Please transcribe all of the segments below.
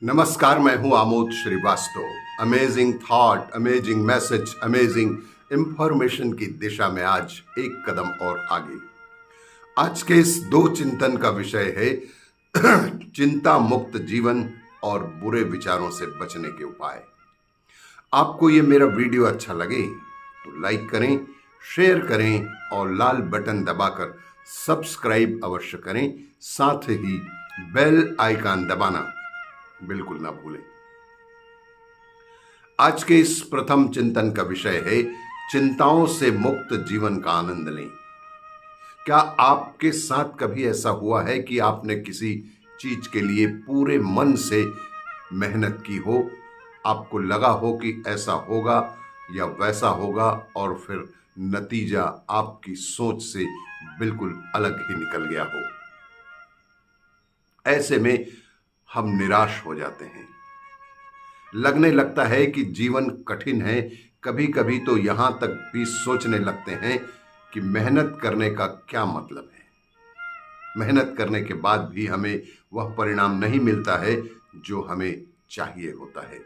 नमस्कार, मैं हूं Amod Shrivastava. Amazing thought, amazing message, amazing information की दिशा में आज एक कदम और आगे। आज के इस दो चिंतन का विषय है चिंता मुक्त जीवन और बुरे विचारों से बचने के उपाय। आपको ये मेरा वीडियो अच्छा लगे तो लाइक करें, शेयर करें और लाल बटन दबाकर सब्सक्राइब अवश्य करें। साथ ही बेल आइकन दबाना बिल्कुल ना भूलें। आज के इस प्रथम चिंतन का विषय है चिंताओं से मुक्त जीवन का आनंद लें। क्या आपके साथ कभी ऐसा हुआ है कि आपने किसी चीज के लिए पूरे मन से मेहनत की हो, आपको लगा हो कि ऐसा होगा या वैसा होगा और फिर नतीजा आपकी सोच से बिल्कुल अलग ही निकल गया हो? ऐसे में हम निराश हो जाते हैं। लगने लगता है कि जीवन कठिन है। कभी कभी तो यहां तक भी सोचने लगते हैं कि मेहनत करने का क्या मतलब है। मेहनत करने के बाद भी हमें वह परिणाम नहीं मिलता है जो हमें चाहिए होता है।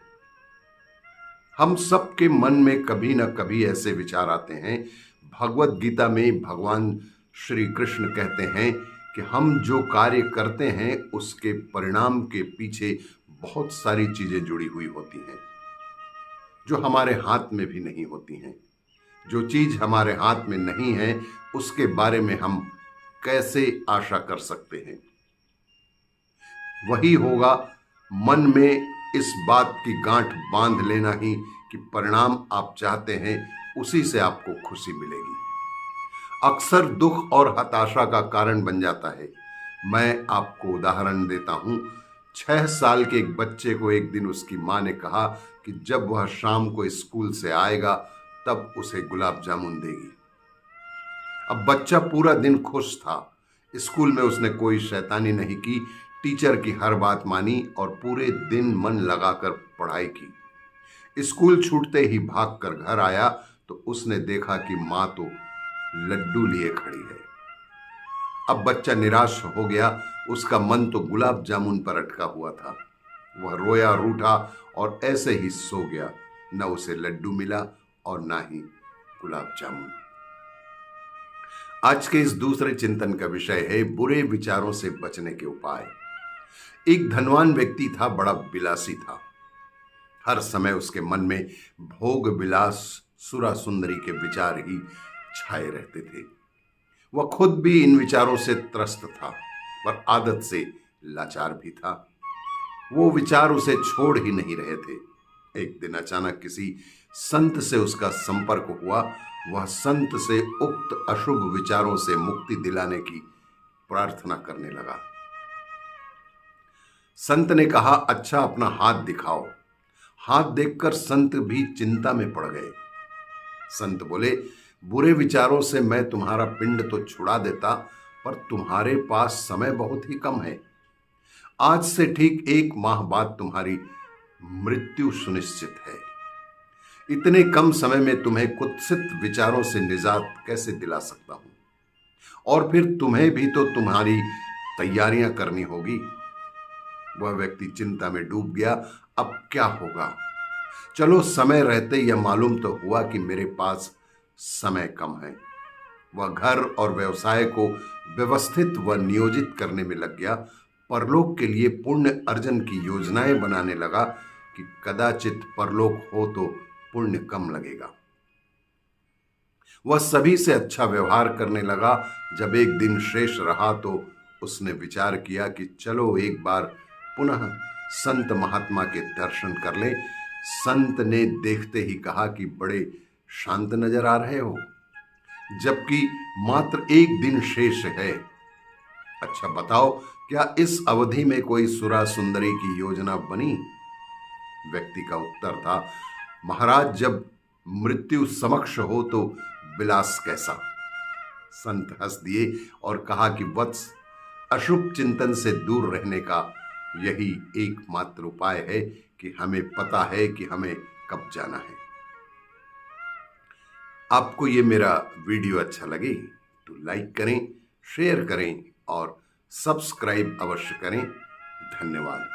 हम सबके मन में कभी ना कभी ऐसे विचार आते हैं। भगवत गीता में भगवान श्री कृष्ण कहते हैं कि हम जो कार्य करते हैं उसके परिणाम के पीछे बहुत सारी चीजें जुड़ी हुई होती हैं जो हमारे हाथ में भी नहीं होती हैं। जो चीज हमारे हाथ में नहीं है उसके बारे में हम कैसे आशा कर सकते हैं? वही होगा मन में इस बात की गांठ बांध लेना ही कि परिणाम आप चाहते हैं उसी से आपको खुशी मिलेगी। अक्सर दुख और हताशा का कारण बन जाता है। मैं आपको उदाहरण देता हूं। 6 साल के एक बच्चे को एक दिन उसकी मां ने कहा कि जब वह शाम को स्कूल से आएगा तब उसे गुलाब जामुन देगी। अब बच्चा पूरा दिन खुश था। स्कूल में उसने कोई शैतानी नहीं की, टीचर की हर बात मानी और पूरे दिन मन लगाकर पढ़ाई की। स्कूल छूटते ही भागकर घर आया तो उसने देखा कि मां तो लड्डू लिए खड़ी है। अब बच्चा निराश हो गया। उसका मन तो गुलाब जामुन पर अटका हुआ था। वह रोया रूठा और ऐसे ही सो गया। न उसे लड्डू मिला और ना ही गुलाब जामुन। आज के इस दूसरे चिंतन का विषय है बुरे विचारों से बचने के उपाय। एक धनवान व्यक्ति था, बड़ा विलासी था। हर समय उसके मन में भोग विलास, सुरा सुंदरी के विचार ही छाए रहते थे। वह खुद भी इन विचारों से त्रस्त था पर आदत से लाचार भी था। वो विचार उसे छोड़ ही नहीं रहे थे। एक दिन अचानक किसी संत से उसका संपर्क हुआ। वह संत से उक्त अशुभ विचारों से मुक्ति दिलाने की प्रार्थना करने लगा। संत ने कहा, अच्छा अपना हाथ दिखाओ। हाथ देखकर संत भी चिंता में पड़ गए। संत बोले, बुरे विचारों से मैं तुम्हारा पिंड तो छुड़ा देता पर तुम्हारे पास समय बहुत ही कम है। आज से ठीक 1 माह बाद तुम्हारी मृत्यु सुनिश्चित है। इतने कम समय में तुम्हें कुत्सित विचारों से निजात कैसे दिला सकता हूं? और फिर तुम्हें भी तो तुम्हारी तैयारियां करनी होगी। वह व्यक्ति चिंता में डूब गया। अब क्या होगा? चलो समय रहते यह मालूम तो हुआ कि मेरे पास समय कम है। वह घर और व्यवसाय को व्यवस्थित व नियोजित करने में लग गया। परलोक के लिए पुण्य अर्जन की योजनाएं बनाने लगा कि कदाचित परलोक हो तो पुण्य कम लगेगा। वह सभी से अच्छा व्यवहार करने लगा। जब एक दिन शेष रहा तो उसने विचार किया कि चलो एक बार पुनः संत महात्मा के दर्शन कर लें। संत ने देखते ही कहा कि बड़े शांत नजर आ रहे हो, जबकि मात्र 1 दिन शेष है। अच्छा बताओ, क्या इस अवधि में कोई सुरा सुंदरी की योजना बनी? व्यक्ति का उत्तर था, महाराज जब मृत्यु समक्ष हो तो विलास कैसा? संत हंस दिए और कहा कि वत्स, अशुभ चिंतन से दूर रहने का यही एकमात्र उपाय है कि हमें पता है कि हमें कब जाना है। आपको ये मेरा वीडियो अच्छा लगे तो लाइक करें, शेयर करें और सब्सक्राइब अवश्य करें। धन्यवाद।